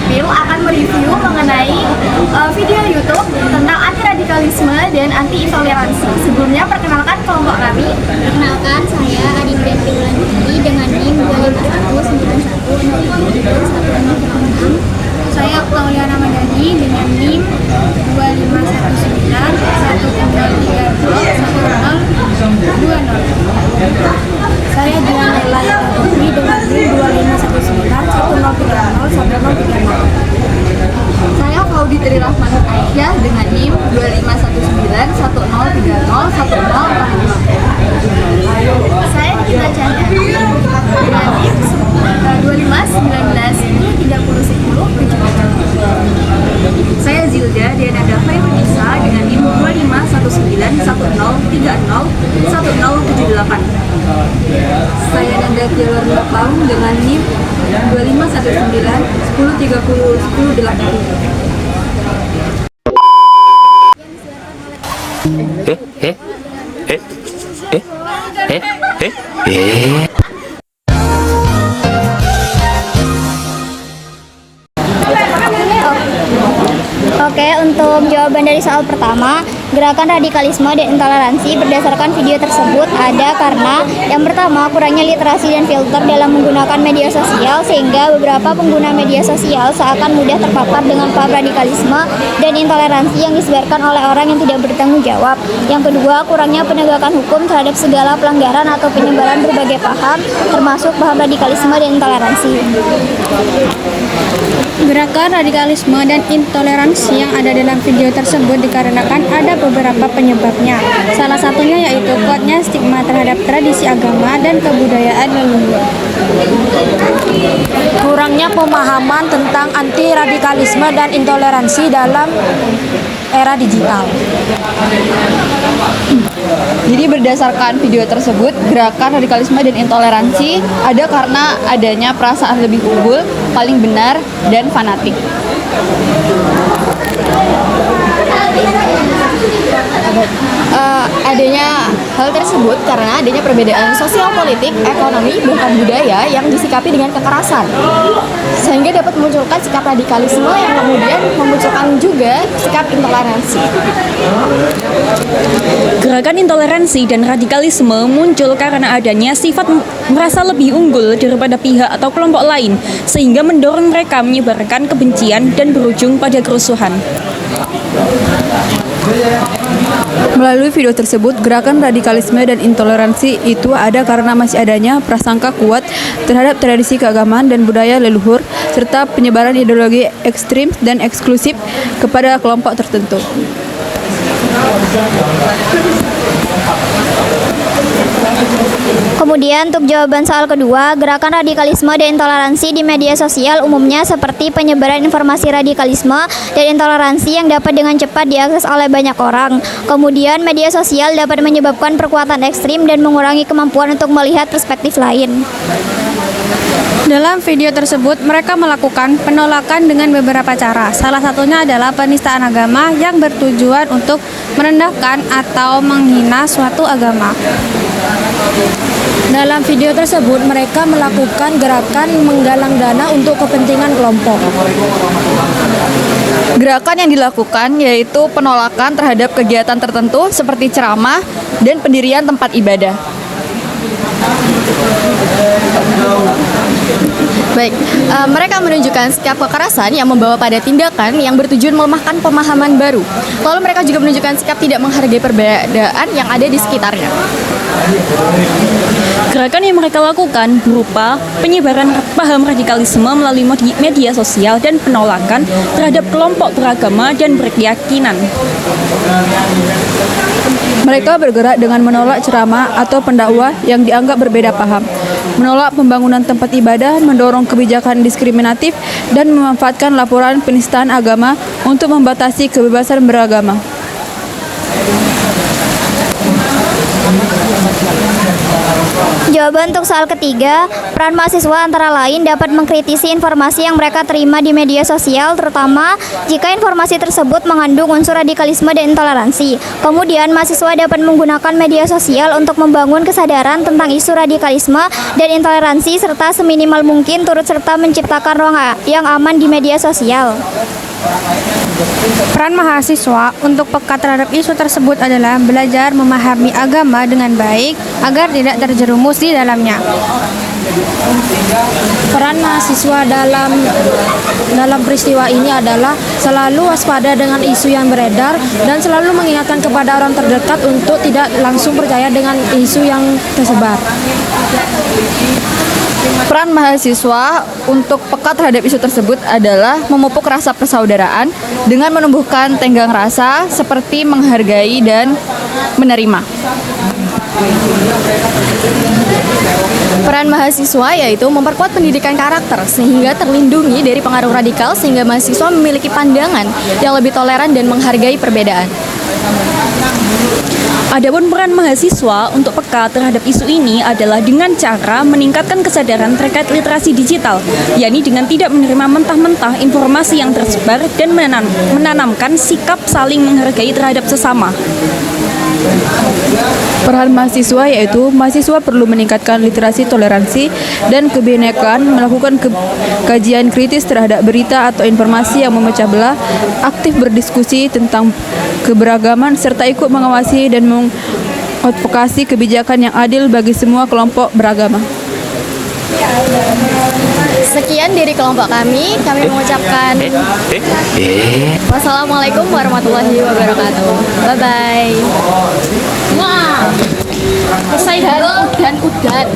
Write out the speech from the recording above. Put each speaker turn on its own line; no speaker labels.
Profil akan mereview mengenai video YouTube tentang anti radikalisme dan anti intoleransi. Sebelumnya perkenalkan kelompok kami.
Perkenalkan, saya Adinda Fiulanti dengan NIM 251911036.
Saya Octaviana Madani dengan NIM 251910301020. Saya Dian Lela Yataputri dengan NIM 251910301030.
Saya Fauditri Rahman Aisyah dengan NIM 251910301045. Saya Nikita Cahyani dengan NIM 251910301070. Saya Zilda Diana Dafai Nisa dengan NIM 251910301078. Saya Nanda Jalur Lapang dengan NIM 251910301080.
Oke, untuk jawaban dari soal pertama, gerakan radikalisme dan intoleransi berdasarkan video tersebut ada karena yang pertama, kurangnya literasi dan filter dalam menggunakan media sosial sehingga beberapa pengguna media sosial seakan mudah terpapar dengan paham radikalisme dan intoleransi yang disebarkan oleh orang yang tidak bertanggung jawab. Yang kedua, kurangnya penegakan hukum terhadap segala pelanggaran atau penyebaran berbagai paham termasuk paham radikalisme dan intoleransi.
Gerakan radikalisme dan intoleransi yang ada dalam video tersebut dikarenakan ada beberapa penyebabnya. Salah satunya yaitu kuatnya stigma terhadap tradisi agama dan kebudayaan leluhur.
Kurangnya pemahaman tentang anti radikalisme dan intoleransi dalam era digital.
Jadi berdasarkan video tersebut, gerakan radikalisme dan intoleransi ada karena adanya perasaan lebih unggul, paling benar, dan fanatik. Adanya hal tersebut karena adanya perbedaan sosial, politik, ekonomi, bahkan budaya yang disikapi dengan kekerasan, sehingga dapat memunculkan sikap radikalisme yang kemudian memunculkan juga sikap intoleransi.
Gerakan intoleransi dan radikalisme muncul karena adanya sifat merasa lebih unggul daripada pihak atau kelompok lain, sehingga mendorong mereka menyebarkan kebencian dan berujung pada kerusuhan.
Melalui video tersebut, gerakan radikalisme dan intoleransi itu ada karena masih adanya prasangka kuat terhadap tradisi keagamaan dan budaya leluhur, serta penyebaran ideologi ekstrim dan eksklusif kepada kelompok tertentu.
Kemudian untuk jawaban soal kedua, gerakan radikalisme dan intoleransi di media sosial umumnya seperti penyebaran informasi radikalisme dan intoleransi yang dapat dengan cepat diakses oleh banyak orang. Kemudian media sosial dapat menyebabkan perkuatan ekstrim dan mengurangi kemampuan untuk melihat perspektif lain.
Dalam video tersebut, mereka melakukan penolakan dengan beberapa cara. Salah satunya adalah penistaan agama yang bertujuan untuk merendahkan atau menghina suatu agama.
Dalam video tersebut, mereka melakukan gerakan menggalang dana untuk kepentingan kelompok.
Gerakan yang dilakukan yaitu penolakan terhadap kegiatan tertentu seperti ceramah dan pendirian tempat ibadah. Baik, mereka menunjukkan sikap kekerasan yang membawa pada tindakan yang bertujuan melemahkan pemahaman baru. Lalu mereka juga menunjukkan sikap tidak menghargai perbedaan yang ada di sekitarnya.
Gerakan yang mereka lakukan berupa penyebaran paham radikalisme melalui media sosial dan penolakan terhadap kelompok beragama dan berkeyakinan.
Mereka bergerak dengan menolak ceramah atau pendakwah yang dianggap berbeda paham, menolak pembangunan tempat ibadah, mendorong kebijakan diskriminatif, dan memanfaatkan laporan penistaan agama untuk membatasi kebebasan beragama.
Jawaban untuk soal ketiga, peran mahasiswa antara lain dapat mengkritisi informasi yang mereka terima di media sosial, terutama jika informasi tersebut mengandung unsur radikalisme dan intoleransi. Kemudian, mahasiswa dapat menggunakan media sosial untuk membangun kesadaran tentang isu radikalisme dan intoleransi, serta seminimal mungkin turut serta menciptakan ruang yang aman di media sosial.
Peran mahasiswa untuk peka terhadap isu tersebut adalah belajar memahami agama dengan baik agar tidak terjerumus di dalamnya.
Peran mahasiswa dalam peristiwa ini adalah selalu waspada dengan isu yang beredar dan selalu mengingatkan kepada orang terdekat untuk tidak langsung percaya dengan isu yang tersebar.
Peran mahasiswa untuk peka terhadap isu tersebut adalah memupuk rasa persaudaraan dengan menumbuhkan tenggang rasa seperti menghargai dan menerima.
Peran mahasiswa yaitu memperkuat pendidikan karakter sehingga terlindungi dari pengaruh radikal sehingga mahasiswa memiliki pandangan yang lebih toleran dan menghargai perbedaan.
Adapun peran mahasiswa untuk peka terhadap isu ini adalah dengan cara meningkatkan kesadaran terkait literasi digital, yakni dengan tidak menerima mentah-mentah informasi yang tersebar dan menanamkan sikap saling menghargai terhadap sesama.
Peran mahasiswa yaitu mahasiswa perlu meningkatkan literasi toleransi dan kebinekaan, melakukan kajian kritis terhadap berita atau informasi yang memecah belah, aktif berdiskusi tentang keberagaman, serta ikut mengawasi dan mengadvokasi kebijakan yang adil bagi semua kelompok beragama.
Sekian dari kelompok kami mengucapkan wassalamualaikum warahmatullahi wabarakatuh. Bye bye. Wah, selesai dan udan.